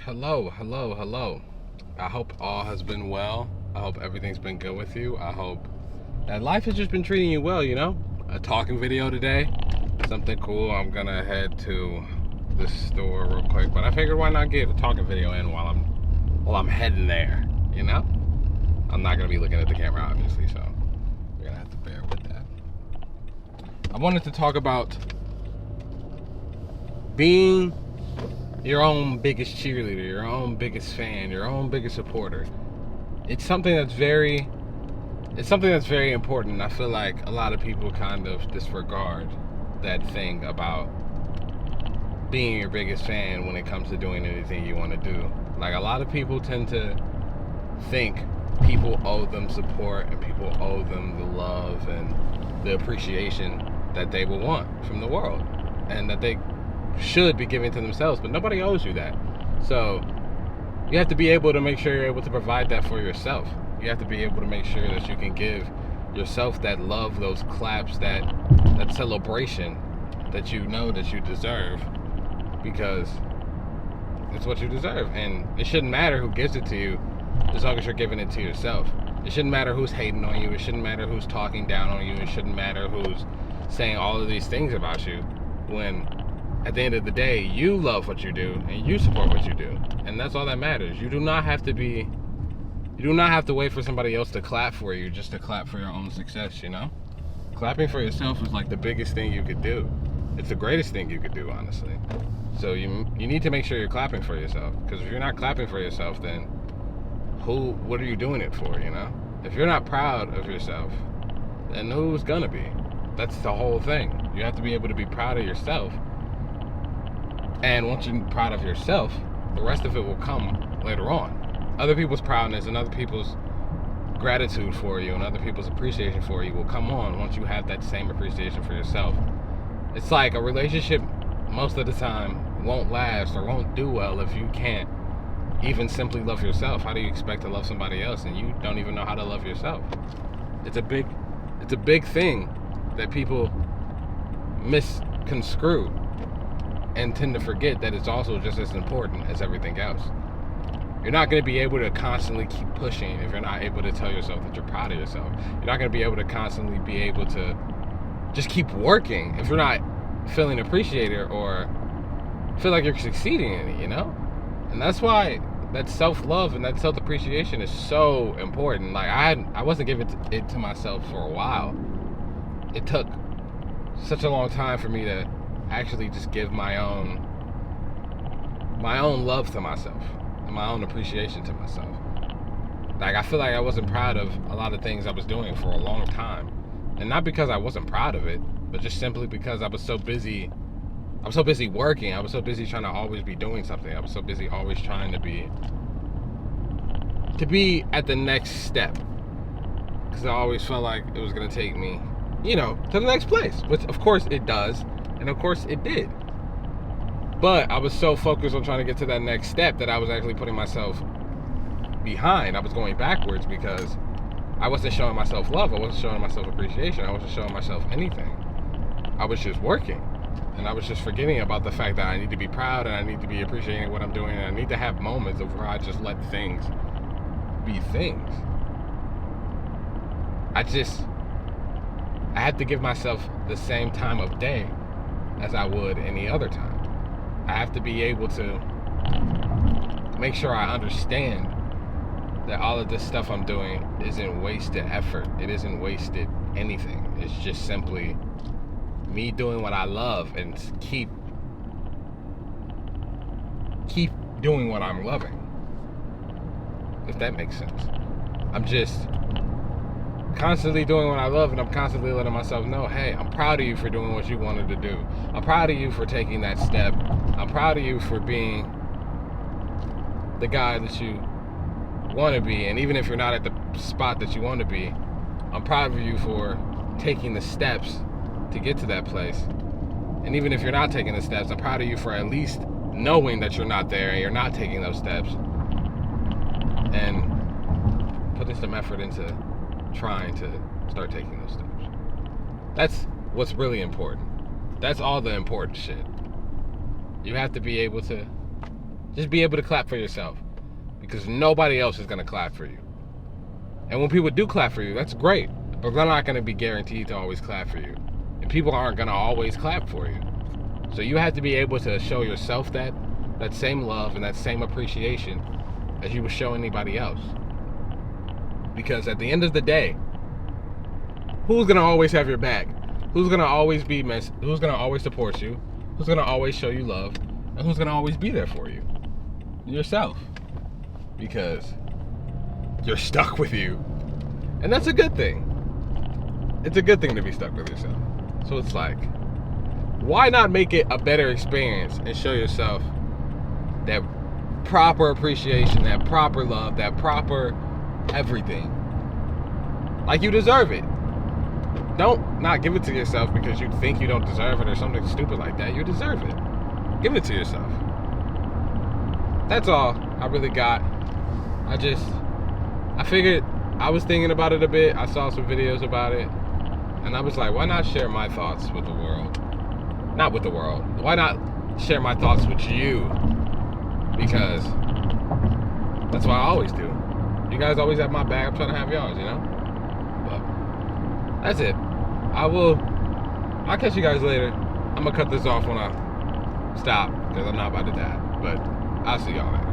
Hello. I hope all has been well. I hope everything's been good with you. I hope that life has just been treating you well, A talking video today, something cool. I'm gonna head to the store real quick, but I figured why not get a talking video in while I'm heading there, I'm not gonna be looking at the camera, obviously, so you're gonna have to bear with that. I wanted to talk about being your own biggest cheerleader, your own biggest fan, your own biggest supporter. It's something that's very important. I feel like a lot of people kind of disregard that thing about being your biggest fan when it comes to doing anything you want to do. Like, a lot of people tend to think people owe them support and people owe them the love and the appreciation that they will want from the world and that they should be giving to themselves, but nobody owes you that. So you have to be able to make sure you're able to provide that for yourself. You have to be able to make sure that you can give yourself that love, those claps, that celebration that you know that you deserve, because it's what you deserve. And it shouldn't matter who gives it to you as long as you're giving it to yourself. It shouldn't matter who's hating on you. It shouldn't matter who's talking down on you. It shouldn't matter who's saying all of these things about you, when at the end of the day, you love what you do and you support what you do, and that's all that matters. You do not have to wait for somebody else to clap for you just to clap for your own success. Clapping for yourself is like the biggest thing you could do. It's the greatest thing you could do, honestly. So you need to make sure you're clapping for yourself, because if you're not clapping for yourself, then what are you doing it for? If you're not proud of yourself, then who's gonna be? That's the whole thing. You have to be able to be proud of yourself. And once you're proud of yourself, the rest of it will come later on. Other people's proudness and other people's gratitude for you and other people's appreciation for you will come on once you have that same appreciation for yourself. It's like a relationship most of the time won't last or won't do well if you can't even simply love yourself. How do you expect to love somebody else and you don't even know how to love yourself? It's a big thing that people misconstrue and tend to forget that it's also just as important as everything else. You're not going to be able to constantly keep pushing if you're not able to tell yourself that you're proud of yourself. You're not going to be able to constantly be able to just keep working if you're not feeling appreciated or feel like you're succeeding in it, And that's why that self-love and that self-appreciation is so important. Like, I wasn't giving it to myself for a while. It took such a long time for me to actually just give my own love to myself and my own appreciation to myself. Like, I feel like I wasn't proud of a lot of things I was doing for a long time, and not because I wasn't proud of it, but just simply because I was so busy working. I was so busy trying to always be doing something. I was so busy always trying to be at the next step, because I always felt like it was going to take me to the next place, which of course it does. And of course it did. But I was so focused on trying to get to that next step that I was actually putting myself behind. I was going backwards because I wasn't showing myself love. I wasn't showing myself appreciation. I wasn't showing myself anything. I was just working. And I was just forgetting about the fact that I need to be proud and I need to be appreciating what I'm doing, and I need to have moments of where I just let things be things. I had to give myself the same time of day as I would any other time. I have to be able to make sure I understand that all of this stuff I'm doing isn't wasted effort. It isn't wasted anything. It's just simply me doing what I love and keep doing what I'm loving. If that makes sense. I'm just constantly doing what I love, and I'm constantly letting myself know, hey, I'm proud of you for doing what you wanted to do. I'm proud of you for taking that step. I'm proud of you for being the guy that you want to be. And even if you're not at the spot that you want to be, I'm proud of you for taking the steps to get to that place. And even if you're not taking the steps, I'm proud of you for at least knowing that you're not there and you're not taking those steps, and putting some effort into trying to start taking those steps. That's what's really important. That's all the important shit. You have to be able to Just be able to clap for yourself, because nobody else is going to clap for you. And when people do clap for you, that's great, but they're not going to be guaranteed to always clap for you. And people aren't going to always clap for you. So you have to be able to show yourself that same love and that same appreciation as you would show anybody else. Because at the end of the day, who's going to always have your back? Who's going to always who's going to always support you? Who's going to always show you love? And who's going to always be there for you? Yourself. Because you're stuck with you. And that's a good thing. It's a good thing to be stuck with yourself. So it's like, why not make it a better experience and show yourself that proper appreciation, that proper love, that proper everything? Like you deserve it. Don't not give it to yourself because you think you don't deserve it or something stupid like that. You deserve it. Give it to yourself. That's all I really got. I figured, I was thinking about it a bit. I saw some videos about it. And I was like, why not share my thoughts with the world? Not with the world. Why not share my thoughts with you? Because that's what I always do. You guys always have my back. I'm trying to have yours, you know? But that's it. I'll catch you guys later. I'm going to cut this off when I stop because I'm not about to die. But I'll see y'all later.